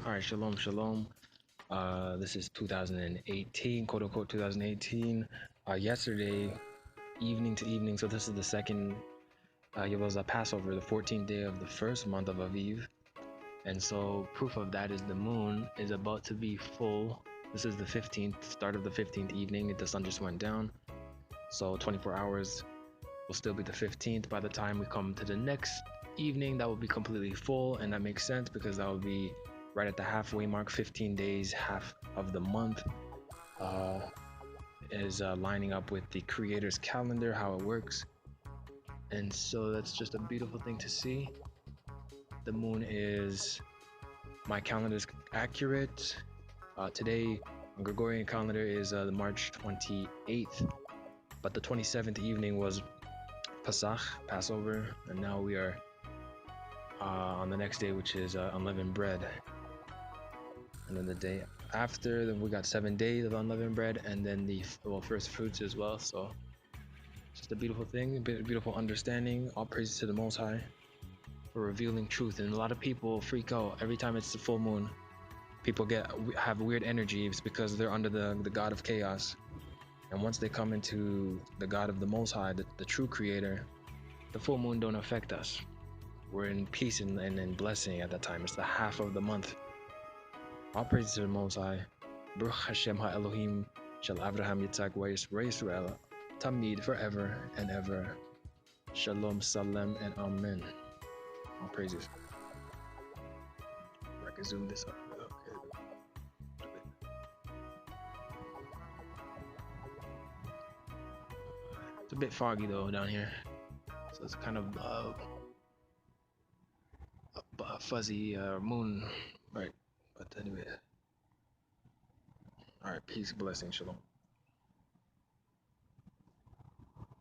All right, shalom, shalom. This is 2018, quote unquote 2018. Yesterday, evening to evening, so this is the second, it was a Passover, the 14th day of the first month of Aviv. And so, proof of that is the moon is about to be full. This is the 15th, start of the 15th evening. The sun just went down. So, 24 hours will still be the 15th. By the time we come to the next evening, that will be completely full, and that makes sense because that will be right at the halfway mark. 15 days, half of the month, is lining up with the creator's calendar, how it works. And so that's just a beautiful thing to see. The moon is, my calendar is accurate. Today on Gregorian calendar is the March 28th, but the 27th evening was Passover, and now we are on the next day, which is unleavened bread. And then the day after, then we got 7 days of unleavened bread, and then the first fruits as well. So just a beautiful thing, a beautiful understanding. All praises to the Most High for revealing truth. And a lot of people freak out every time it's the full moon. People have weird energy. It's because they're under the God of chaos. And once they come into the God of the Most High, the true Creator, the full moon don't affect us. We're in peace and in blessing at that time. It's the half of the month. All praise to the Most High. Baruch Hashem HaElohim Shel Avraham Yitzhak Yisrael Tamid forever and ever. Shalom, Salem, and Amen. All praises. I can zoom this up. Okay. It's a bit foggy though down here, so it's kind of a fuzzy moon, right? But anyway, all right, peace, blessing, shalom.